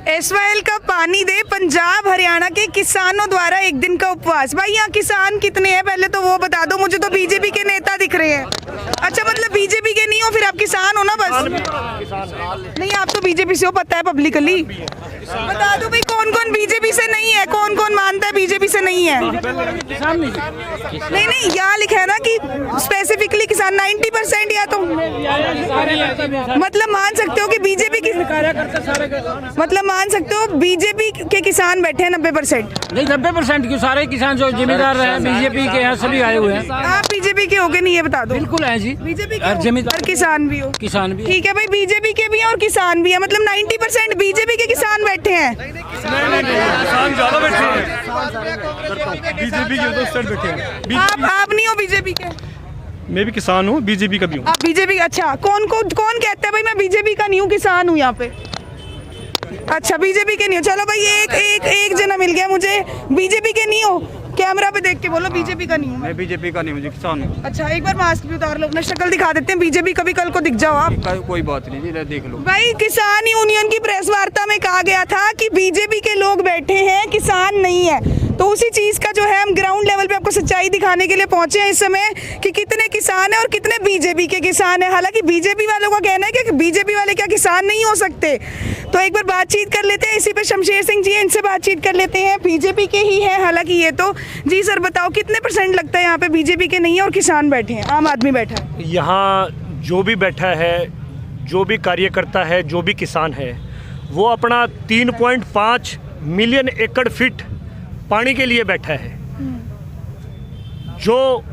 एसवाइएल का पानी दे, पंजाब हरियाणा के किसानों द्वारा एक दिन का उपवास। भाई यहाँ किसान कितने हैं पहले तो वो बता दो मुझे। तो बीजेपी के नेता दिख रहे हैं। अच्छा मतलब बीजेपी के नहीं हो फिर आप किसान हो ना बस। नहीं आप तो बीजेपी से हो, पता है पब्लिकली। बता दो भाई कौन कौन बीजेपी से नहीं है, कौन कौन मानता है बीजेपी से नहीं है। नहीं नहीं यहाँ लिखा है ना कि स्पेसिफिकली किसान 90% या तो मतलब मान सकते हो कि बीजेपी की मतलब मान सकते हो बीजेपी के किसान बैठे हैं 90%। नहीं 90% क्यों, सारे किसान जो जिम्मेदार रहे बीजेपी के यहाँ सभी आए हुए हैं। आप बीजेपी के होगे नहीं ये बता दो। बिल्कुल है जी, बीजेपी के जिम्मेदार किसान भी हो। किसान भी ठीक है भाई, बीजेपी के भी हैं और किसान भी है, मतलब 90% बीजेपी के किसान बैठे हैं। किसान ज्यादा बैठे हैं, बीजेपी के तो साइड बैठे हैं। आप नहीं हो बीजेपी के? मैं भी किसान हूँ, बीजेपी का भी हूँ। आप बीजेपी? अच्छा कौन कहता है भाई मैं बीजेपी का नहीं हूँ, किसान हूँ यहाँ पे? अच्छा बीजेपी के नहीं हो, चलो भाई एक जना मिल गया मुझे। बीजेपी के नहीं हो, कैमरा पे देख के बोलो बीजेपी का नहीं हूँ। मैं बीजेपी का नहीं हूँ, किसान हूँ। अच्छा एक बार मास्क भी उतार लो, अपना शक्ल दिखा देते हैं, बीजेपी कभी कल को दिख जाओ आप। कोई बात नहीं जी, देख लो भाई किसान यूनियन की प्रेस वार्ता में कहा गया था कि बीजेपी के लोग बैठे हैं, किसान नहीं है। तो उसी चीज का जो है हम ग्राउंड लेवल पे आपको सच्चाई दिखाने के लिए पहुंचे हैं इस समय कि कितने किसान हैं और कितने बीजेपी के किसान हैं। हालांकि बीजेपी वालों का कहना है कि बीजेपी वाले क्या किसान नहीं हो सकते। तो एक बार बातचीत कर लेते हैं, इसी पे शमशेर सिंह जी हैं, इनसे बातचीत कर लेते हैं। बीजेपी के ही हैं हालांकि ये तो। जी सर बताओ कितने % लगता है यहाँ पे बीजेपी के नहीं है और किसान बैठे हैं, आम आदमी बैठा है? यहाँ जो भी बैठा है, जो भी कार्यकर्ता है, जो भी किसान है, वो अपना 3.5 मिलियन एकड़ फीट पानी के लिए बैठा है। जो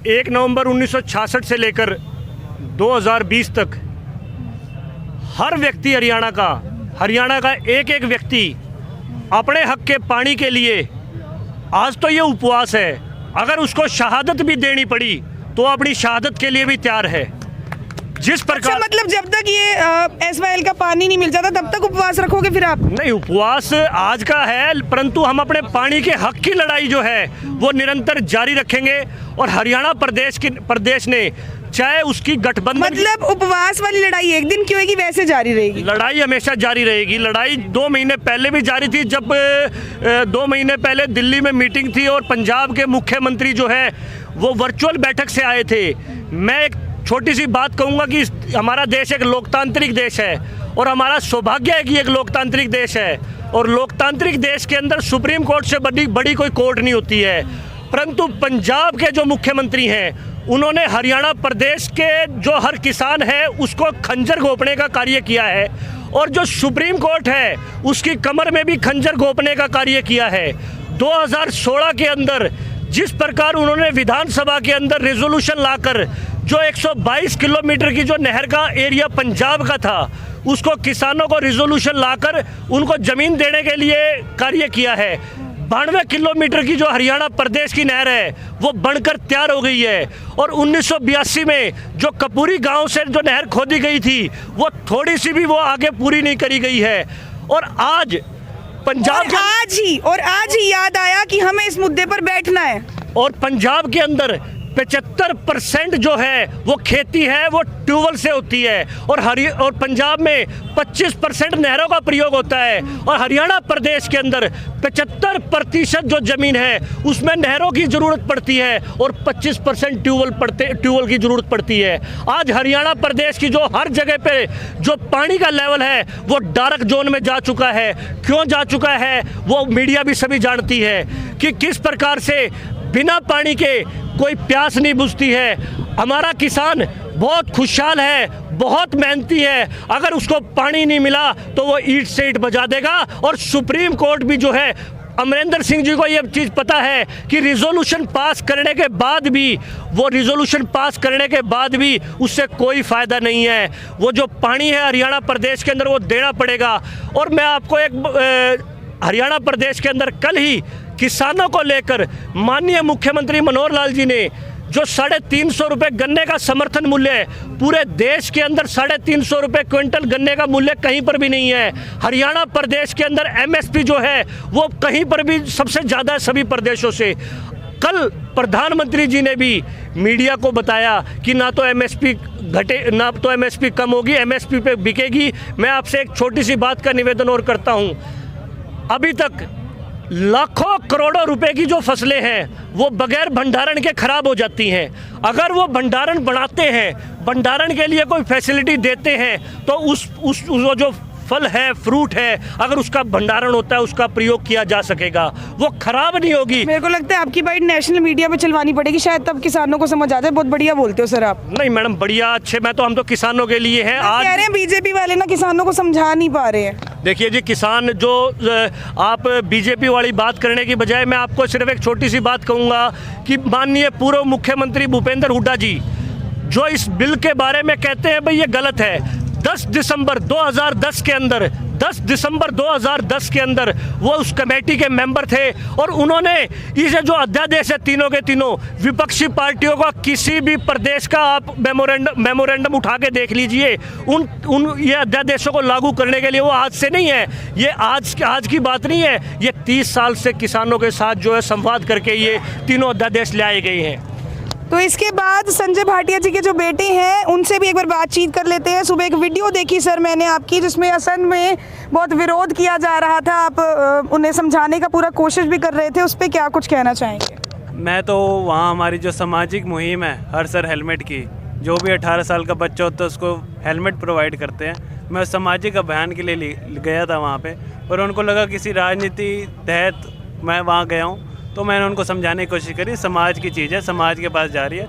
1 नवंबर 1966 से लेकर 2020 तक हर व्यक्ति हरियाणा का एक एक व्यक्ति अपने हक के पानी के लिए आज तो ये उपवास है। अगर उसको शहादत भी देनी पड़ी तो अपनी शहादत के लिए भी तैयार है। जिस प्रकार अच्छा, मतलब जब तक ये एसवाइएल का पानी नहीं मिल जाता तब तक उपवास रखोगे फिर आप? नहीं, उपवास आज का है, परंतु हम अपने पानी के हक की लड़ाई जो है वो निरंतर जारी रखेंगे। और हरियाणा प्रदेश ने चाहे उसकी गठबंधन मतलब उपवास वाली लड़ाई एक दिन की होगी वैसे जारी रहेगी? लड़ाई हमेशा जारी रहेगी। लड़ाई 2 महीने पहले भी जारी थी, जब 2 महीने पहले दिल्ली में मीटिंग थी और पंजाब के मुख्यमंत्री जो है वो वर्चुअल बैठक से आए थे। मैं एक छोटी सी बात कहूँगा कि हमारा देश एक लोकतांत्रिक देश है और हमारा सौभाग्य है कि एक लोकतांत्रिक देश है। और लोकतांत्रिक देश के अंदर सुप्रीम कोर्ट से बड़ी कोई कोर्ट नहीं होती है। परंतु पंजाब के जो मुख्यमंत्री हैं उन्होंने हरियाणा प्रदेश के जो हर किसान है उसको खंजर घोंपने का कार्य किया है। और जो सुप्रीम कोर्ट है उसकी कमर में भी खंजर घोंपने का कार्य किया है। 2016 के अंदर जिस प्रकार उन्होंने विधानसभा के अंदर रेजोल्यूशन लाकर जो 122 किलोमीटर की जो नहर का एरिया पंजाब का था उसको किसानों को रेजोल्यूशन लाकर उनको ज़मीन देने के लिए कार्य किया है। 92 किलोमीटर की जो हरियाणा प्रदेश की नहर है वो बनकर तैयार हो गई है। और 1982 में जो कपूरी गांव से जो नहर खोदी गई थी वो थोड़ी सी भी वो आगे पूरी नहीं करी गई है। और आज पंजाब आज ही याद आया कि हमें इस मुद्दे पर बैठना है। और पंजाब के अंदर 75% जो है वो खेती है वो ट्यूबवेल से होती है। और पंजाब में 25% नहरों का प्रयोग होता है। और हरियाणा प्रदेश के अंदर 75% जो ज़मीन है उसमें नहरों की ज़रूरत पड़ती है और 25% ट्यूबवेल की ज़रूरत पड़ती है। आज हरियाणा प्रदेश की जो हर जगह पे जो पानी का लेवल है वो डार्क जोन में जा चुका है। क्यों जा चुका है वो मीडिया भी सभी जानती है कि किस प्रकार से बिना पानी के कोई प्यास नहीं बुझती है। हमारा किसान बहुत खुशहाल है, बहुत मेहनती है। अगर उसको पानी नहीं मिला तो वो ईंट से ईंट बजा देगा। और सुप्रीम कोर्ट भी जो है अमरिंदर सिंह जी को ये चीज़ पता है कि रिजोल्यूशन पास करने के बाद भी उससे कोई फ़ायदा नहीं है। वो जो पानी है हरियाणा प्रदेश के अंदर वो देना पड़ेगा। और मैं आपको एक हरियाणा प्रदेश के अंदर कल ही किसानों को लेकर माननीय मुख्यमंत्री मनोहर लाल जी ने जो 350 रुपये गन्ने का समर्थन मूल्य है, पूरे देश के अंदर 350 रुपये क्विंटल गन्ने का मूल्य कहीं पर भी नहीं है। हरियाणा प्रदेश के अंदर MSP जो है वो कहीं पर भी सबसे ज़्यादा है सभी प्रदेशों से। कल प्रधानमंत्री जी ने भी मीडिया को बताया कि ना तो एमएसपी घटे, ना तो एमएसपी कम होगी, एमएसपी पे बिकेगी। मैं आपसे एक छोटी सी बात का निवेदन और करता हूं, अभी तक लाखों करोड़ों रुपए की जो फसलें हैं वो बगैर भंडारण के खराब हो जाती हैं। अगर वो भंडारण बढ़ाते हैं, भंडारण के लिए कोई फैसिलिटी देते हैं, तो उस वो जो फल है, फ्रूट है, अगर उसका भंडारण होता है, उसका प्रयोग किया जा सकेगा, वो खराब नहीं होगी। मेरे को लगता है आपकी बाइट नेशनल मीडिया पे चलवानी पड़ेगी, शायद तब किसानों को समझ आ जाए। बहुत बढ़िया बोलते हो सर आप। नहीं मैडम, बढ़िया अच्छे, मैं तो हम तो किसानों के लिए हैं। आज कह रहे हैं बीजेपी वाले ना किसानों को समझा नहीं पा रहे हैं। देखिए जी, किसान जो आप बीजेपी वाली बात करने की बजाय मैं आपको सिर्फ एक छोटी सी बात कहूँगा कि माननीय पूर्व मुख्यमंत्री भूपेंद्र हुड्डा जी जो इस बिल के बारे में कहते हैं भाई ये गलत है, 10 दिसंबर 2010 के अंदर 10 दिसंबर 2010 के अंदर वो उस कमेटी के मेंबर थे और उन्होंने इसे जो अध्यादेश है तीनों के तीनों विपक्षी पार्टियों का किसी भी प्रदेश का आप मेमोरेंडम उठा के देख लीजिए, उन ये अध्यादेशों को लागू करने के लिए वो आज से नहीं है, ये आज की बात नहीं है, ये 30 साल से किसानों के साथ जो है संवाद करके ये तीनों अध्यादेश लाए गए हैं। तो इसके बाद संजय भाटिया जी के जो बेटे हैं उनसे भी एक बार बातचीत कर लेते हैं। सुबह एक वीडियो देखी सर मैंने आपकी, जिसमें असम में बहुत विरोध किया जा रहा था, आप उन्हें समझाने का पूरा कोशिश भी कर रहे थे, उस पर क्या कुछ कहना चाहेंगे? मैं तो वहाँ हमारी जो सामाजिक मुहिम है हर सर हेलमेट की, जो भी 18 साल का बच्चा होता है उसको हेलमेट प्रोवाइड करते हैं, मैं उस सामाजिक अभियान के लिए गया था वहाँ पे, और उनको लगा किसी राजनीति तहत मैं वहाँ गया हूँ, तो मैंने उनको समझाने की कोशिश करी समाज की चीज़ है, समाज के पास जा रही है,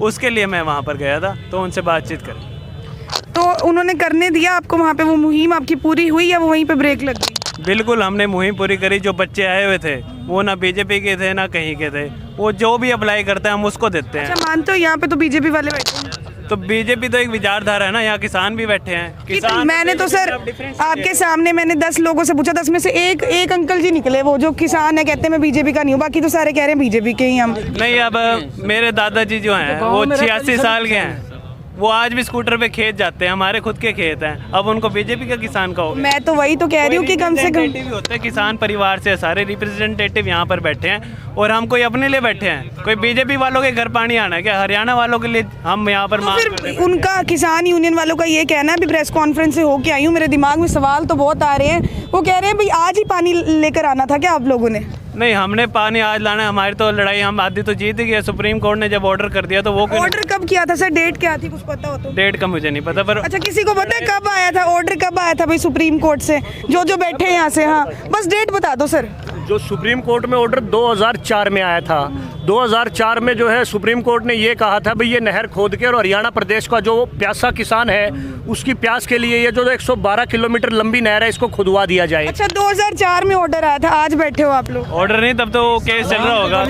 उसके लिए मैं वहाँ पर गया था, तो उनसे बातचीत करी। तो उन्होंने करने दिया आपको वहाँ पे? वो मुहिम आपकी पूरी हुई या वो वहीं पे ब्रेक लग गई? बिल्कुल हमने मुहिम पूरी करी। जो बच्चे आए हुए थे वो ना बीजेपी के थे ना कहीं के थे, वो जो भी अप्लाई करते हैं हम उसको देते हैं। अच्छा, मानते हो यहाँ पे तो बीजेपी वाले बैठे हैं? तो बीजेपी तो एक विचारधारा है ना, यहाँ किसान भी बैठे हैं। किसान मैंने तो सर आपके सामने मैंने 10 लोगों से पूछा, 10 में से एक अंकल जी निकले वो जो किसान है, कहते हैं मैं बीजेपी का नहीं हूँ, बाकी तो सारे कह रहे हैं बीजेपी के ही हम। नहीं, अब मेरे दादाजी जो हैं वो 86 साल के हैं, वो आज भी स्कूटर पे खेत जाते हैं, हमारे खुद के खेत हैं, अब उनको बीजेपी का किसान का होगा। मैं तो वही तो कह रही हूँ कि कम से कम भी होते हैं, किसान परिवार से सारे रिप्रेजेंटेटिव यहाँ पर बैठे हैं, और हम कोई अपने लिए बैठे हैं, कोई बीजेपी वालों के घर पानी आना है क्या? हरियाणा वालों के लिए हम यहाँ पर मांग कर रहे हैं। उनका किसान यूनियन वालों का ये कहना है, अभी प्रेस कॉन्फ्रेंस से होके आई हूँ, मेरे दिमाग में सवाल तो बहुत आ रहे हैं। वो कह रहे हैं भाई आज ही पानी लेकर आना था क्या आप लोगों ने? नहीं, हमने पानी आज लाना है, हमारी तो लड़ाई हम आधी तो जीत गए। सुप्रीम कोर्ट ने जब ऑर्डर कर दिया तो वो ऑर्डर कब किया था सर? डेट क्या थी, कुछ पता हो तो? डेट का मुझे नहीं पता, पर अच्छा किसी को पता है कब आया था ऑर्डर? कब आया था भाई सुप्रीम कोर्ट से? जो बैठे हैं यहाँ से, हाँ बस डेट बता दो सर। जो सुप्रीम कोर्ट में ऑर्डर 2004 में आया था, 2004 में जो है सुप्रीम कोर्ट ने ये कहा था भाई ये नहर खोद के और हरियाणा प्रदेश का जो प्यासा किसान है उसकी प्यास के लिए ये जो 112 किलोमीटर लंबी नहर है इसको खुदवा दिया जाए। अच्छा 2004 में ऑर्डर आया था, आज बैठे हो आप लोग? ऑर्डर नहीं, तब तो केस चल रहा होगा।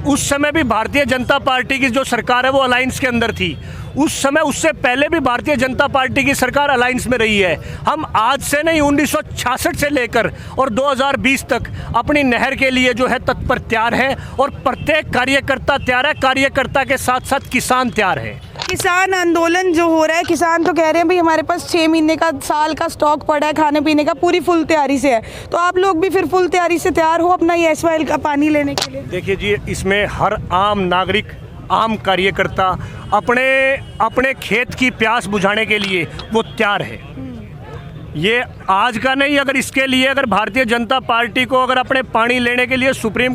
उस समय भी भारतीय जनता पार्टी की जो सरकार है वो अलायंस के अंदर थी। उस समय उससे पहले भी भारतीय जनता पार्टी की सरकार अलायंस में रही है। हम आज से नहीं 1966 से लेकर और 2020 तक अपनी नहर के लिए जो है तत्पर तैयार है, और प्रत्येक कार्यकर्ता तैयार है, कार्यकर्ता के साथ साथ किसान तैयार है। किसान आंदोलन जो हो रहा है, किसान तो कह रहे हैं भाई हमारे पास 6 महीने का साल का स्टॉक पड़ा है खाने पीने का, पूरी फुल तैयारी से है, तो आप लोग भी फिर फुल तैयारी से तैयार हो अपना ये एसवाइएल का पानी लेने के लिए? देखिए जी, इसमें हर आम नागरिक, आम कार्यकर्ता अपने खेत की प्यास बुझाने के लिए वो तैयार है। ये आज का नहीं, अगर इसके लिए अगर भारतीय जनता पार्टी को अगर अपने पानी लेने के लिए सुप्रीम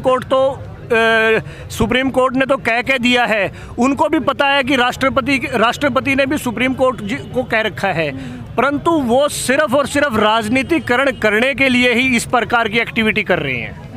कोर्ट ने तो कह के दिया है, उनको भी पता है कि राष्ट्रपति ने भी सुप्रीम कोर्ट को कह रखा है, परंतु वो सिर्फ और सिर्फ राजनीतिकरण करने के लिए ही इस प्रकार की एक्टिविटी कर रहे हैं।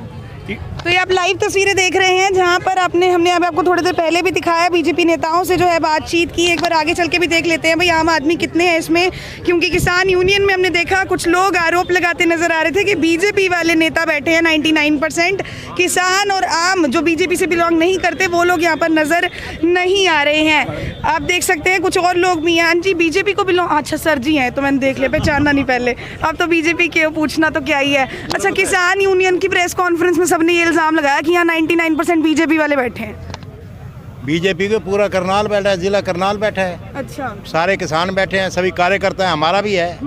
तो ये आप लाइव तस्वीरें देख रहे हैं जहां पर हमने आपको थोड़ी देर पहले भी दिखाया, बीजेपी नेताओं से जो है बातचीत की। एक बार आगे चल के भी देख लेते हैं भाई आम आदमी कितने हैं इसमें, क्योंकि किसान यूनियन में हमने देखा कुछ लोग आरोप लगाते नजर आ रहे थे कि बीजेपी वाले नेता बैठे हैं 99%, किसान और आम जो बीजेपी से बिलोंग नहीं करते वो लोग यहाँ पर नजर नहीं आ रहे हैं। आप देख सकते हैं कुछ और लोग भी हैं। जी बीजेपी को बिलोंग, अच्छा सर जी हैं, तो मैंने देख लिया, पहचाना नहीं पहले, अब तो बीजेपी के पूछना तो क्या ही है। अच्छा, किसान यूनियन की प्रेस कॉन्फ्रेंस में सबने ये इल्जाम लगाया कि यहाँ 99% बीजेपी वाले बैठे हैं। बीजेपी के पूरा करनाल बैठा है, जिला करनाल बैठा है। अच्छा, सारे किसान बैठे हैं, सभी कार्यकर्ता हैं, हमारा भी है।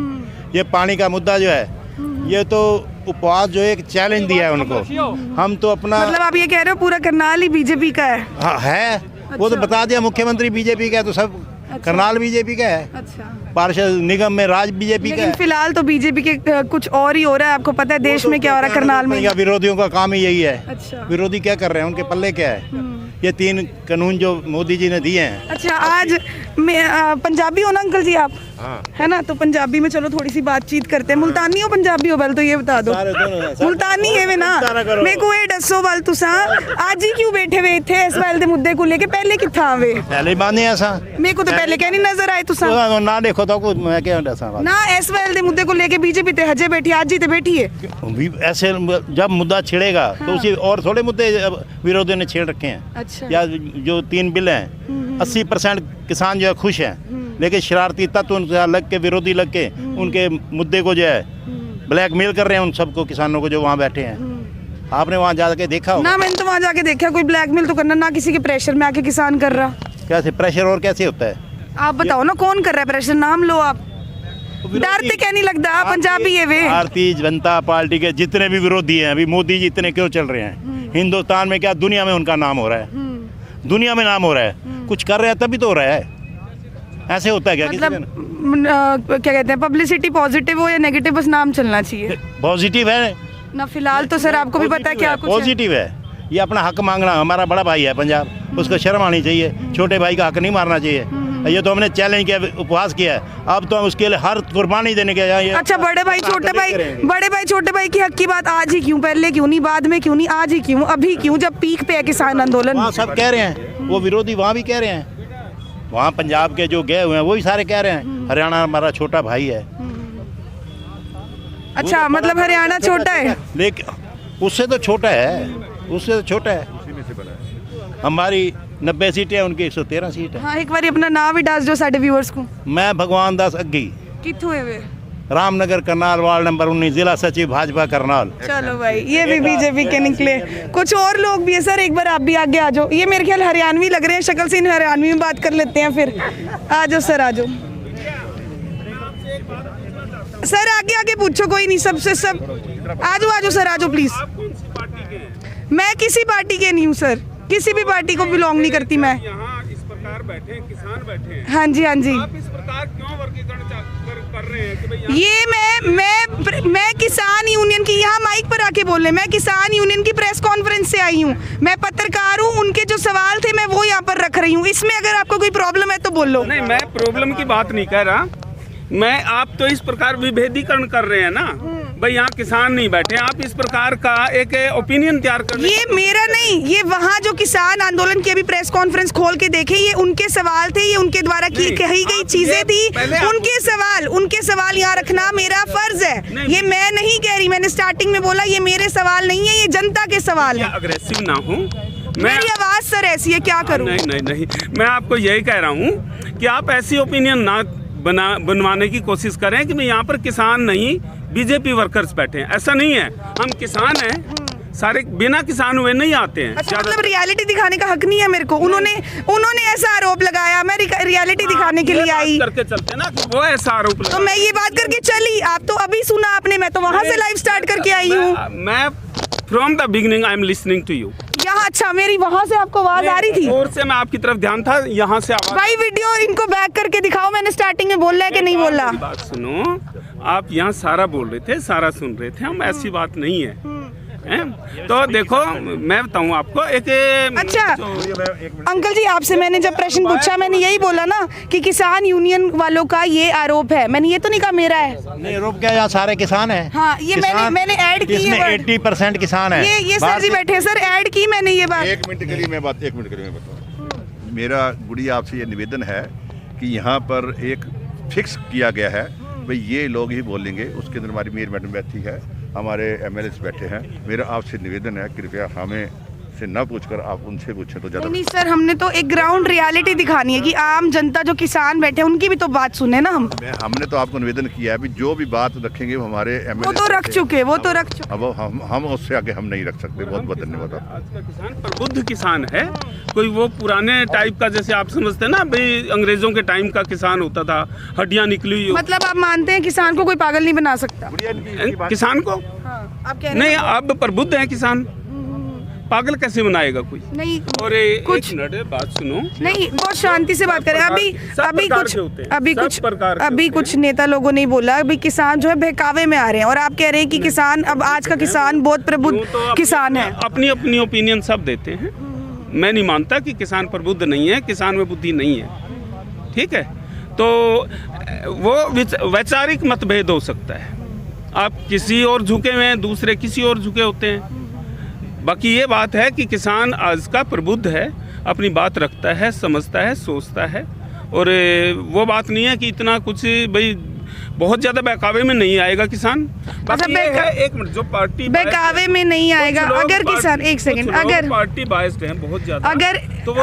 ये पानी का मुद्दा जो है ये तो उपवास जो एक चैलेंज दिया है उनको। हम तो अपना मतलब आप ये कह रहे हो पूरा करनाल ही बीजेपी का है? हाँ, है। वो तो बता दिया मुख्यमंत्री बीजेपी का है, तो सब करनाल बीजेपी का है। अच्छा, पार्षद निगम में राज बीजेपी का लेकिन है। फिलहाल तो बीजेपी के कुछ और ही हो रहा है। आपको पता है देश में क्या हो रहा है करनाल में? या विरोधियों का काम ही यही है। अच्छा। विरोधी क्या कर रहे हैं, उनके पल्ले क्या है? ये 3 कानून जो मोदी जी ने दिए हैं। अच्छा, आज पंजाबी हो ना अंकल जी आप? हाँ। है ना, तो पंजाबी में चलो थोड़ी सी बातचीत करते हैं। मुल्तानी हो पंजाबी हो? पहले तो ये बता दो। सारे दोनों हैं। मुल्तानी है वे ना? मेरे को ये दसो वाल तुसा आज ही क्यों बैठे हुए थे इस वाले दे मुद्दे को लेके? पहले किथा आवे? पहले बांधे ऐसा मेरे को तो पहले क्या नहीं नजर आए तुसा ना देखो तो कुछ मैं क्या ऐसा ना इस वाले दे मुद्दे को लेके बीजेपी ते हजे बैठी, आज ही ते बैठी है। ऐसे जब मुद्दा छिड़ेगा तो उसी और थोड़े मुद्दे विरोधियों ने छेड़ रखे हैं। अच्छा। या जो 3 बिल हैं 80% किसान जो है खुश हैं, लेकिन शरारती तत्व उनसे लग के, विरोधी लग के उनके मुद्दे को जो है ब्लैकमेल कर रहे हैं उन सबको, किसानों को जो वहाँ बैठे हैं। आपने वहाँ जाके देखा होगा? ना मैंने तो वहाँ जाके देखा, कोई ब्लैकमेल तो करना ना किसी के प्रेशर में आके किसान कर रहा। कैसे प्रेशर और कैसे होता है? आप बताओ ना कौन कर रहा है प्रेशर? नाम लो आप। डरते क्या नहीं लगता? पंजाबी है वे। भारतीय जनता पार्टी के जितने भी विरोधी हैं, अभी मोदी जी इतने क्यों चल रहे हैं? हिंदुस्तान में क्या, दुनिया में उनका नाम हो रहा है। दुनिया में नाम हो रहा है, कुछ कर रहे हैं तभी तो हो रहा है। ऐसे होता है क्या? मतलब क्या कहते हैं, पब्लिसिटी पॉजिटिव हो या नेगेटिव, बस नाम चलना चाहिए। पॉजिटिव है ना फिलहाल तो सर आपको भी पता है क्या कुछ है। पॉजिटिव है। ये अपना हक मांगना, हमारा बड़ा भाई है पंजाब, उसको शर्म आनी चाहिए। छोटे भाई का हक नहीं मारना चाहिए। ये तो हमने चैलेंज किया, उपवास किया है, अब तो हम उसके लिए हर कुर्बानी देने के लिए। अच्छा, बड़े भाई छोटे भाई की हक की बात आज ही क्यों? पहले क्यों नहीं, बाद में क्यों नहीं, आज ही क्यों, अभी क्यों, जब पीक पे है किसान आंदोलन? वहाँ सब कह रहे हैं, वो विरोधी वहाँ भी कह रहे हैं। वहाँ पंजाब के जो गए हुए हैं वही सारे कह रहे हैं हरियाणा हमारा छोटा भाई है। अच्छा, मतलब हरियाणा छोटा है, लेकिन उससे तो छोटा है, उससे तो छोटा है। हमारी 90 सीटें हैं, उनकी 113 सीट है। हाँ, एक बार अपना नाम ही डाल दो साडे व्यूअर्स को। मैं भगवान दास अग्गी, कित्थों है वे? रामनगर करनाल, वार्ड नंबर 19, जिला सचिव भाजपा करनाल। चलो भाई, ये भी बीजेपी के निकले। कुछ और लोग भी है सर, एक बार आप भी आगे आ जाओ। ये मेरे ख्याल हरियाणवी लग रहे हैं, शक्ल से इन हरियाणवी में बात कर लेते हैं फिर। आ जाओ सर, आ जाओ सर, आगे आगे पूछो, कोई नहीं, सबसे सब आ जाओ सर, आ जाओ प्लीज। मैं किसी पार्टी के नहीं हूँ सर, किसी भी पार्टी को बिलोंग नहीं करती मैं। यहाँ इस प्रकार बैठे हैं, किसान बैठे हैं, हाँ जी, हाँ जी। आप इस प्रकार क्यों वर्गीकरण कर रहे हैं कि भाई ये मैं किसान यूनियन की, यहाँ माइक पर आके बोल रहे, मैं किसान यूनियन की प्रेस कॉन्फ्रेंस से आई हूँ, मैं पत्रकार हूँ, उनके जो सवाल थे मैं वो यहाँ पर रख रही हूँ। इसमें अगर आपको कोई प्रॉब्लम है तो बोलो। नहीं, मैं प्रॉब्लम की बात नहीं कह रहा, मैं आप तो इस प्रकार विभेदीकरण कर रहे हैं ना भाई, यहाँ किसान नहीं बैठे, आप इस प्रकार का एक ओपिनियन तैयार कर रहे हैं। ये मेरा नहीं, ये वहाँ जो किसान आंदोलन की अभी प्रेस कॉन्फ्रेंस खोल के देखे, ये उनके सवाल थे, ये उनके द्वारा की कही गई चीजें थी, उनके सवाल यहाँ रखना मेरा फर्ज है। ये मैं नहीं कह रही, मैंने स्टार्टिंग में बोला ये मेरे सवाल नहीं है, ये जनता के सवाल है। अग्रेसिव ना हूँ, मेरी आवाज सर ऐसी है, क्या करूँ? नहीं, मैं आपको यही कह रहा हूँ कि आप ऐसी ओपिनियन ना बनवाने की कोशिश करें कि मैं यहाँ पर किसान नहीं, बीजेपी वर्कर्स बैठे हैं। ऐसा नहीं है, हम किसान हैं सारे, बिना किसान हुए नहीं आते हैं। अच्छा, मतलब रियलिटी दिखाने का हक नहीं है मेरे को? उन्होंने ऐसा आरोप लगाया, मैं रियलिटी दिखाने के लिए आई करके चलते ना, वो ऐसा आरोप तो मैं ये बात करके चली। आप तो अभी सुना आपने, मैं तो वहाँ से लाइव स्टार्ट करके आई हूँ। मैं from the beginning I am listening to you. यहाँ, अच्छा, मेरी वहाँ से आपको आवाज आ रही थी? और से मैं आपकी तरफ ध्यान था, यहाँ से आवाज। भाई वीडियो इनको बैक करके दिखाओ, मैंने स्टार्टिंग में बोला है कि नहीं बोला? बात सुनो, आप यहाँ सारा बोल रहे थे, सारा सुन रहे थे, हम ऐसी बात नहीं है, हैं? तो देखो मैं बताऊँ आपको एक। अच्छा अंकल जी, आपसे मैंने जब प्रश्न पूछा, मैंने यही बोला ना कि किसान यूनियन वालों का ये आरोप है, मैंने ये तो नहीं कहा मेरा है। नहीं, आरोप क्या, यहाँ सारे किसान हैं। हाँ, ये मैंने ऐड की है, 80% किसान है। ये सर जी बैठे सर, ऐड की मैंने ये बात। 1 मिनट के लिए मैं बताऊँ। मेरा गुड़िया आपसे ये निवेदन है कि यहाँ पर एक फिक्स किया गया है भाई, ये लोग ही बोलेंगे, उसके अंदर हमारी मेयर मैडम बैठी है, हमारे MLAs बैठे हैं। मेरा आपसे निवेदन है, कृपया हमें से ना पूछकर आप उनसे पूछें तो ज़्यादा। नहीं सर, हमने तो एक ग्राउंड रियलिटी दिखानी है कि आम जनता जो किसान बैठे हैं उनकी भी तो बात सुने ना हम। हमने तो आपको निवेदन किया है भी जो भी बात रखेंगे वो हमारे वो MLA तो रख चुके, अब हम उससे आगे हम नहीं रख सकते। बहुत बहुत धन्यवाद। आज का किसान प्रबुद्ध किसान है, कोई वो पुराने टाइप का जैसे आप समझते हैं ना भाई अंग्रेजों के टाइम का किसान होता था, हड्डियां निकली हुई। मतलब आप मानते हैं किसान को कोई पागल नहीं बना सकता? किसान को आप कह रहे नहीं, हैं अब प्रबुद्ध है किसान, पागल कैसे बनाएगा कोई? नहीं और कुछ एक मिनट बात सुनो, नहीं, बहुत शांति से बात करें। अभी अभी कुछ नेता लोगों ने बोला अभी किसान जो है बहकावे में आ रहे हैं और आप कह रहे हैं कि किसान, अब आज का किसान बहुत प्रबुद्ध किसान है। अपनी अपनी ओपिनियन सब देते हैं। मैं नहीं मानता कि किसान प्रबुद्ध नहीं है, किसान में बुद्धि नहीं है, ठीक है? तो वो वैचारिक मतभेद हो सकता है, आप किसी और झुके हुए हैं, दूसरे किसी और झुके होते हैं। बाकी ये बात है कि किसान आज का प्रबुद्ध है, अपनी बात रखता है, समझता है, सोचता है, और वो बात नहीं है कि इतना कुछ भाई बहुत ज़्यादा बहकावे में नहीं आएगा किसान। बाकी ये है, एक मिनट, जो पार्टी बहकावे में नहीं आएगा अगर किसान, एक सेकंड, अगर पार्टी बायस्ड है बहुत ज़्यादा, तो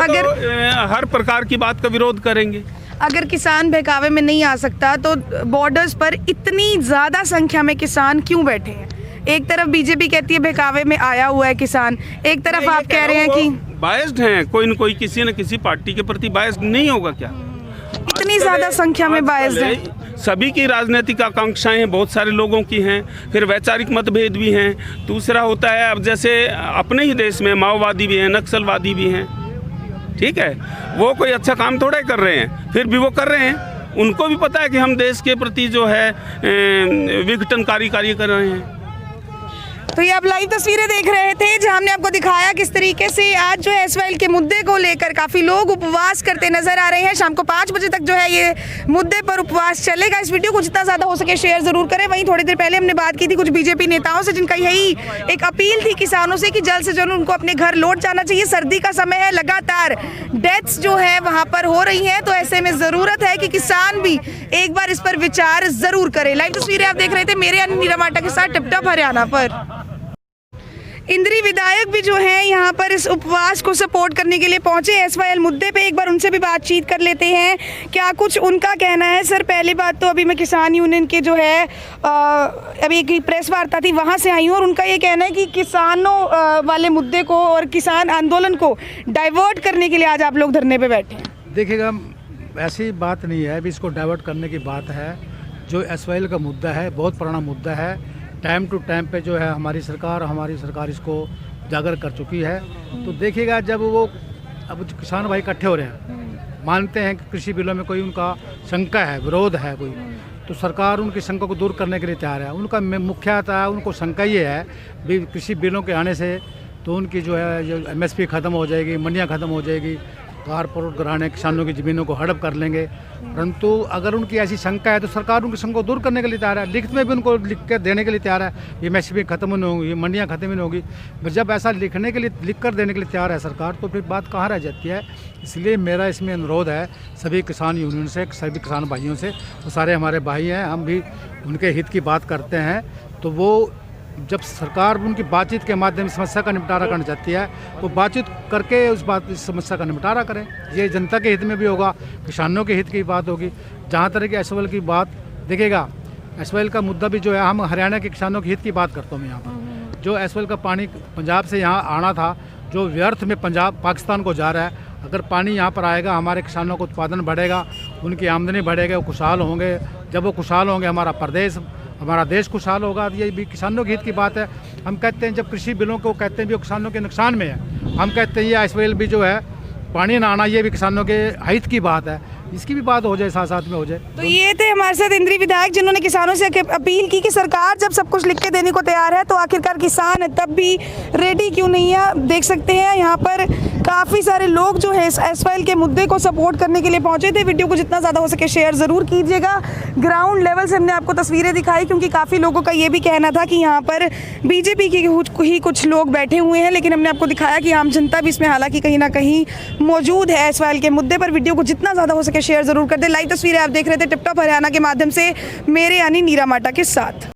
हर प्रकार की बात का विरोध करेंगे। अगर किसान बहकावे में नहीं आ सकता तो बॉर्डर्स पर इतनी ज़्यादा संख्या में किसान क्यों बैठे हैं? एक तरफ बीजेपी कहती है बहकावे में आया हुआ है किसान, एक तरफ आप कह रहे हैं कि बायस्ड हैं, कोई न कोई किसी न किसी पार्टी के प्रति बायस्ड नहीं होगा क्या? इतनी ज़्यादा संख्या में बायस्ड है। सभी की राजनीतिक आकांक्षाएं बहुत सारे लोगों की हैं, फिर वैचारिक मतभेद भी हैं। दूसरा होता है, अब जैसे अपने ही देश में माओवादी भी हैं, नक्सलवादी भी हैं, ठीक है? वो कोई अच्छा काम थोड़ा ही कर रहे हैं, फिर भी वो कर रहे हैं। उनको भी पता है कि हम देश के प्रति जो है विघटनकारी कार्य कर रहे हैं। तो ये आप लाइव तस्वीरें देख रहे थे जहां हमने आपको दिखाया किस तरीके से आज जो है एसवाइएल के मुद्दे को लेकर काफ़ी लोग उपवास करते नजर आ रहे हैं। शाम को 5 बजे तक जो है ये मुद्दे पर उपवास चलेगा। इस वीडियो को जितना ज़्यादा हो सके शेयर ज़रूर करें। वहीं थोड़ी देर पहले हमने बात की थी कुछ बीजेपी नेताओं से, जिनका यही एक अपील थी किसानों से कि जल्द से जल्द उनको अपने घर लौट जाना चाहिए। सर्दी का समय है, लगातार डेथ्स जो है वहाँ पर हो रही हैं, तो ऐसे में ज़रूरत है कि किसान भी एक बार इस पर विचार ज़रूर करें। लाइव तस्वीरें आप देख रहे थे मेरे यानी नीरा माटा के साथ टिपटॉप हरियाणा पर। इंद्री विधायक भी जो हैं यहाँ पर इस उपवास को सपोर्ट करने के लिए पहुंचे एसवाईएल मुद्दे पे। एक बार उनसे भी बातचीत कर लेते हैं, क्या कुछ उनका कहना है। सर, पहली बात तो अभी मैं किसान यूनियन के जो है अभी एक प्रेस वार्ता थी वहाँ से आई हूँ, और उनका ये कहना है कि किसानों वाले मुद्दे को और किसान आंदोलन को डाइवर्ट करने के लिए आज आप लोग धरने पर बैठे हैं। देखिएगा, ऐसी बात नहीं है, अभी इसको डाइवर्ट करने की बात है। जो एसवाईएल का मुद्दा है बहुत पुराना मुद्दा है। टाइम टू टाइम पे जो है हमारी सरकार इसको उजागर कर चुकी है। तो देखिएगा, जब वो अब किसान भाई इकट्ठे हो रहे हैं, मानते हैं कि कृषि बिलों में कोई उनका शंका है, विरोध है कोई, तो सरकार उनकी शंका को दूर करने के लिए तैयार है। उनका मुख्यतः उनको शंका ये है भी कृषि बिलों के आने से तो उनकी जो है जो MSP ख़त्म हो जाएगी, मंडियाँ ख़त्म हो जाएगी, कारपोरेट घराने किसानों की ज़मीनों को हड़प कर लेंगे। परंतु अगर उनकी ऐसी शंका है तो सरकार उनकी शंका को दूर करने के लिए तैयार है। लिखित में भी उनको लिख कर देने के लिए तैयार है, ये MSP खत्म नहीं होगी, ये मंडियाँ खत्म नहीं होगी। जब ऐसा लिखने के लिए, लिख कर देने के लिए तैयार है सरकार, तो फिर बात कहाँ रह जाती है। इसलिए मेरा इसमें अनुरोध है सभी किसान यूनियन से, सभी किसान भाइयों से, वो सारे हमारे भाई हैं, हम भी उनके हित की बात करते हैं। तो वो जब सरकार उनकी बातचीत के माध्यम से समस्या का निपटारा करना चाहती है, वो बातचीत करके उस समस्या का निपटारा करें। ये जनता के हित में भी होगा, किसानों के हित की बात होगी। जहाँ तरह की एसवाईएल की बात देखिएगा, एसवाईएल का मुद्दा भी जो है, हम हरियाणा के किसानों के हित की बात करता हूँ यहाँ पर। जो एसवाईएल का पानी पंजाब से यहाँ आना था, जो व्यर्थ में पंजाब पाकिस्तान को जा रहा है, अगर पानी यहाँ पर आएगा, हमारे किसानों का उत्पादन बढ़ेगा, उनकी आमदनी बढ़ेगी, वो खुशहाल होंगे। जब वो खुशहाल होंगे, हमारा प्रदेश, हमारा देश खुशहाल होगा। ये भी किसानों के हित की बात है। हम कहते हैं जब कृषि बिलों को कहते हैं भी वो किसानों के नुकसान में है, हम कहते हैं ये एसवाईएल भी जो है पानी ना आना, ये भी किसानों के हित की बात है। इसकी भी बात हो जाए, साथ साथ में हो जाए। तो ये थे हमारे साथ इंद्री विधायक, जिन्होंने किसानों से अपील की कि सरकार जब सब कुछ लिख के देने को तैयार है तो आखिरकार किसान है तब भी रेडी क्यों नहीं है। आप देख सकते हैं यहाँ पर काफ़ी सारे लोग जो है एसवाईएल के मुद्दे को सपोर्ट करने के लिए पहुंचे थे। वीडियो को जितना ज़्यादा हो सके शेयर ज़रूर कीजिएगा। ग्राउंड लेवल से हमने आपको तस्वीरें दिखाई, क्योंकि काफ़ी लोगों का ये भी कहना था कि यहाँ पर बीजेपी के ही कुछ लोग बैठे हुए हैं, लेकिन हमने आपको दिखाया कि आम जनता भी इसमें हालांकि कहीं ना कहीं मौजूद है एसवाईएल के मुद्दे पर। वीडियो को जितना ज़्यादा हो सके शेयर ज़रूर कर दे। लाइव तस्वीरें आप देख रहे थे टिपटॉप हरियाणा के माध्यम से, मेरे यानी नीरा माटा के साथ।